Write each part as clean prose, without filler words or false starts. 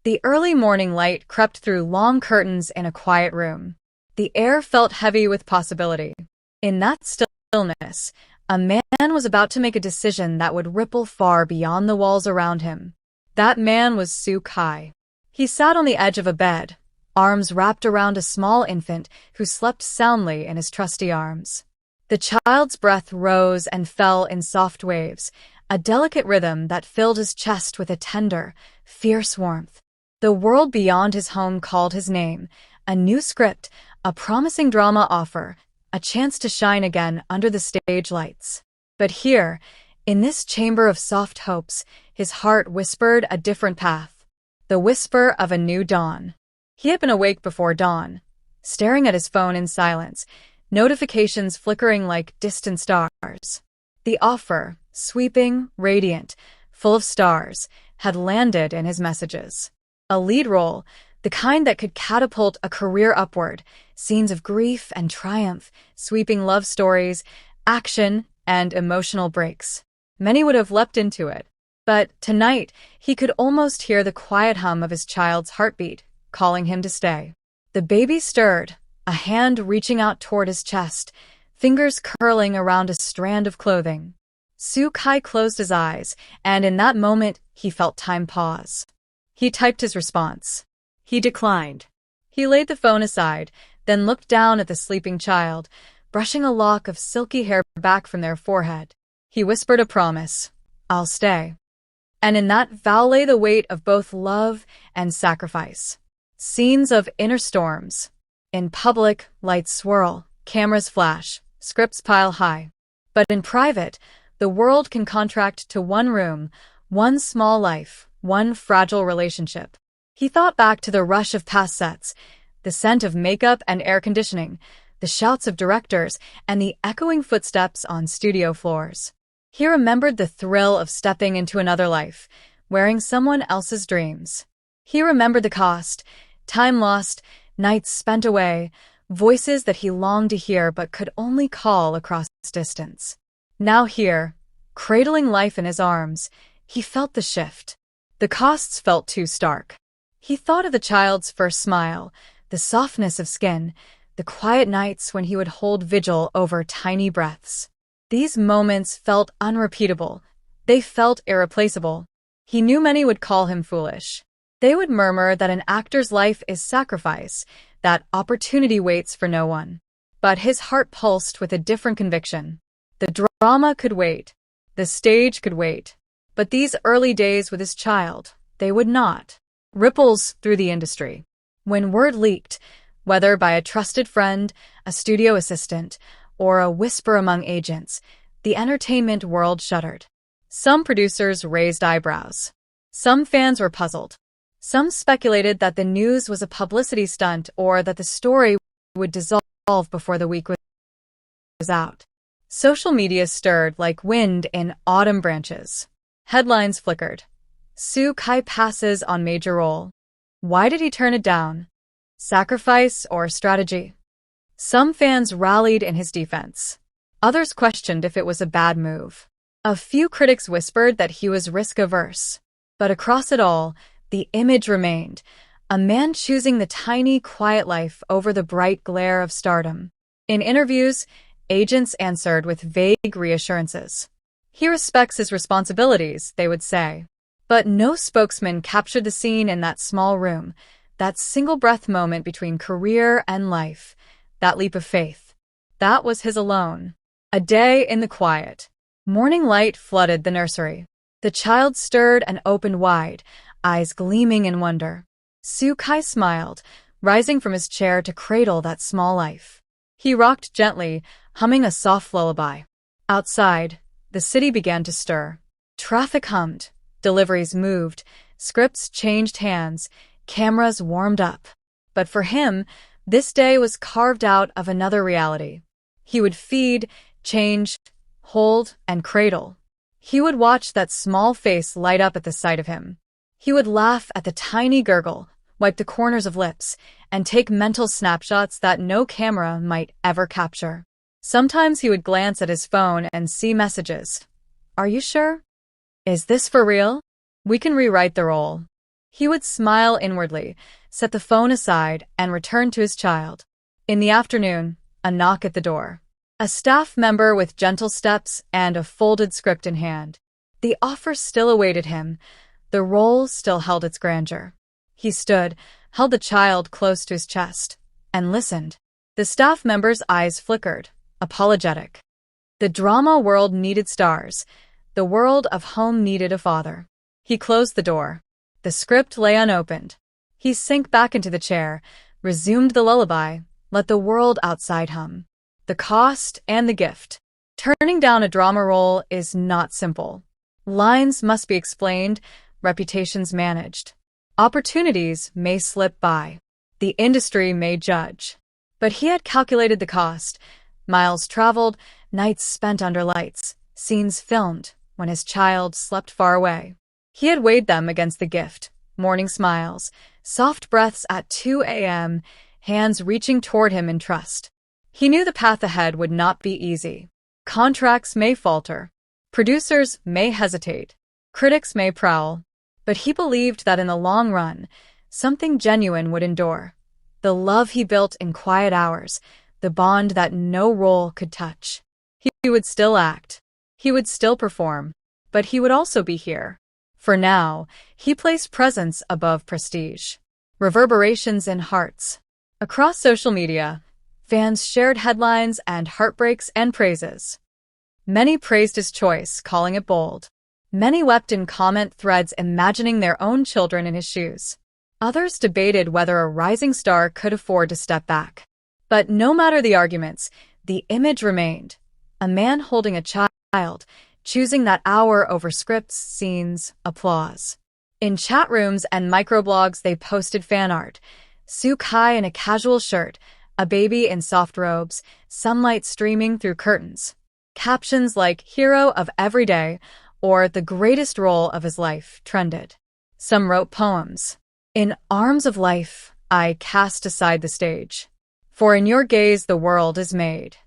The early morning light crept through long curtains in a quiet room. The air felt heavy with possibility. In that stillness, a man was about to make a decision that would ripple far beyond the walls around him. That man was Sue Kai. He sat on the edge of a bed, arms wrapped around a small infant who slept soundly in his trusty arms. The child's breath rose and fell in soft waves, a delicate rhythm that filled his chest with a tender, fierce warmth. The world beyond his home called his name, a new script, a promising drama offer, a chance to shine again under the stage lights. But here, in this chamber of soft hopes, his heart whispered a different path, the whisper of a new dawn. He had been awake before dawn, staring at his phone in silence, notifications flickering like distant stars. The offer, sweeping, radiant, full of stars, had landed in his messages. A lead role, the kind that could catapult a career upward, scenes of grief and triumph, sweeping love stories, action, and emotional breaks. Many would have leapt into it. But tonight, he could almost hear the quiet hum of his child's heartbeat, calling him to stay. The baby stirred, a hand reaching out toward his chest, fingers curling around a strand of clothing. Sue Kai closed his eyes, and in that moment, he felt time pause. He typed his response. He declined. He laid the phone aside, then looked down at the sleeping child, brushing a lock of silky hair back from their forehead. He whispered a promise. I'll stay. And in that vow lay the weight of both love and sacrifice. Scenes of inner storms. In public, lights swirl, cameras flash, scripts pile high. But in private, the world can contract to one room, one small life, one fragile relationship. He thought back to the rush of past sets, the scent of makeup and air conditioning, the shouts of directors, and the echoing footsteps on studio floors. He remembered the thrill of stepping into another life, wearing someone else's dreams. He remembered the cost, time lost, nights spent away, voices that he longed to hear but could only call across distance. Now here, cradling life in his arms, he felt the shift. The costs felt too stark. He thought of the child's first smile, the softness of skin, the quiet nights when he would hold vigil over tiny breaths. These moments felt unrepeatable. They felt irreplaceable. He knew many would call him foolish. They would murmur that an actor's life is sacrifice, that opportunity waits for no one. But his heart pulsed with a different conviction. The drama could wait. The stage could wait. But these early days with his child, they would not. Ripples through the industry. When word leaked, whether by a trusted friend, a studio assistant, or a whisper among agents, the entertainment world shuddered. Some producers raised eyebrows. Some fans were puzzled. Some speculated that the news was a publicity stunt or that the story would dissolve before the week was out. Social media stirred like wind in autumn branches. Headlines flickered. Sue Kai passes on major role. Why did he turn it down? Sacrifice or strategy? Some fans rallied in his defense. Others questioned if it was a bad move. A few critics whispered that he was risk-averse. But across it all, the image remained, a man choosing the tiny, quiet life over the bright glare of stardom. In interviews, agents answered with vague reassurances. He respects his responsibilities, they would say. But no spokesman captured the scene in that small room, that single-breath moment between career and life, that leap of faith. That was his alone. A day in the quiet. Morning light flooded the nursery. The child stirred and opened wide, eyes gleaming in wonder. Sue Kai smiled, rising from his chair to cradle that small life. He rocked gently, humming a soft lullaby. Outside, the city began to stir. Traffic hummed, deliveries moved, scripts changed hands, cameras warmed up. But for him, this day was carved out of another reality. He would feed, change, hold, and cradle. He would watch that small face light up at the sight of him. He would laugh at the tiny gurgle, wipe the corners of lips, and take mental snapshots that no camera might ever capture. Sometimes he would glance at his phone and see messages. Are you sure? Is this for real? We can rewrite the role. He would smile inwardly, set the phone aside, and return to his child. In the afternoon, a knock at the door. A staff member with gentle steps and a folded script in hand. The offer still awaited him. The role still held its grandeur. He stood, held the child close to his chest, and listened. The staff member's eyes flickered, apologetic. The drama world needed stars. The world of home needed a father. He closed the door. The script lay unopened. He sank back into the chair, resumed the lullaby, let the world outside hum. The cost and the gift. Turning down a drama role is not simple. Lines must be explained, reputations managed. Opportunities may slip by. The industry may judge. But he had calculated the cost. Miles traveled, nights spent under lights, scenes filmed when his child slept far away. He had weighed them against the gift. Morning smiles, soft breaths at 2 a.m., hands reaching toward him in trust. He knew the path ahead would not be easy. Contracts may falter. Producers may hesitate. Critics may prowl. But he believed that in the long run, something genuine would endure. The love he built in quiet hours, the bond that no role could touch. He would still act. He would still perform. But he would also be here. For now, he placed presence above prestige. Reverberations in hearts. Across social media, fans shared headlines and heartbreaks and praises. Many praised his choice, calling it bold. Many wept in comment threads imagining their own children in his shoes. Others debated whether a rising star could afford to step back. But no matter the arguments, the image remained. A man holding a child, choosing that hour over scripts, scenes, applause. In chat rooms and microblogs they posted fan art. Soo Kai in a casual shirt, a baby in soft robes, sunlight streaming through curtains. Captions like "Hero of Every Day" or "The Greatest Role of His Life" trended. Some wrote poems. "In arms of life, I cast aside the stage. For in your gaze the world is made."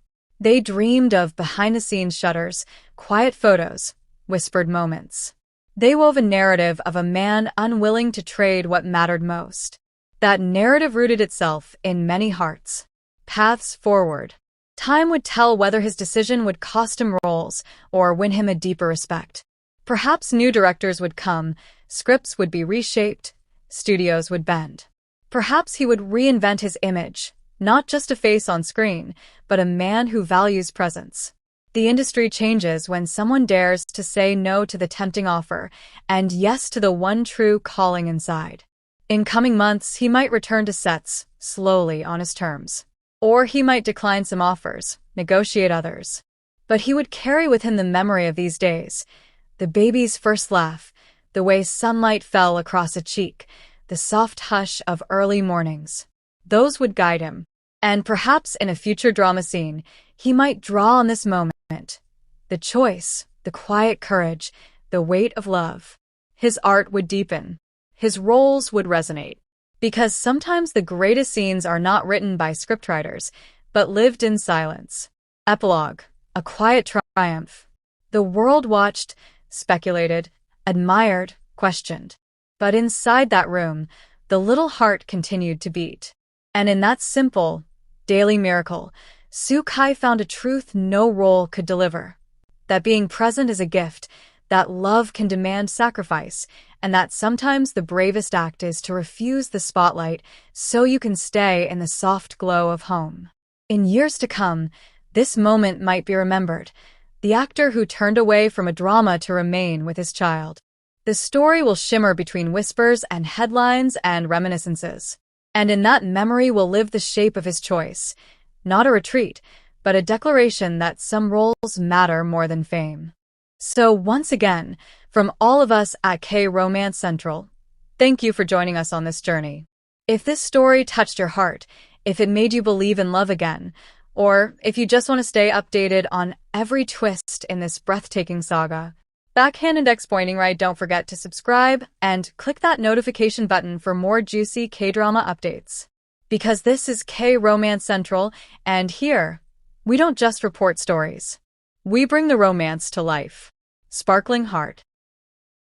They dreamed of behind-the-scenes shutters, quiet photos, whispered moments. They wove a narrative of a man unwilling to trade what mattered most. That narrative rooted itself in many hearts. Paths forward. Time would tell whether his decision would cost him roles or win him a deeper respect. Perhaps new directors would come, scripts would be reshaped, studios would bend. Perhaps he would reinvent his image, not just a face on screen, but a man who values presence. The industry changes when someone dares to say no to the tempting offer and yes to the one true calling inside. In coming months, he might return to sets, slowly on his terms. Or he might decline some offers, negotiate others. But he would carry with him the memory of these days. The baby's first laugh, the way sunlight fell across a cheek, the soft hush of early mornings. Those would guide him. And perhaps in a future drama scene, he might draw on this moment. The choice, the quiet courage, the weight of love. His art would deepen. His roles would resonate. Because sometimes the greatest scenes are not written by scriptwriters, but lived in silence. Epilogue. A quiet triumph. The world watched, speculated, admired, questioned. But inside that room, the little heart continued to beat. And in that simple, daily miracle, Soo Kai found a truth no role could deliver. That being present is a gift, that love can demand sacrifice, and that sometimes the bravest act is to refuse the spotlight so you can stay in the soft glow of home. In years to come, this moment might be remembered, the actor who turned away from a drama to remain with his child. The story will shimmer between whispers and headlines and reminiscences. And in that memory will live the shape of his choice, not a retreat, but a declaration that some roles matter more than fame. So once again, from all of us at K-Romance Central, thank you for joining us on this journey. If this story touched your heart, if it made you believe in love again, or if you just want to stay updated on every twist in this breathtaking saga, backhand index pointing right, don't forget to subscribe and click that notification button for more juicy K-drama updates. Because this is K-Romance Central, and here, we don't just report stories. We bring the romance to life. Sparkling Heart.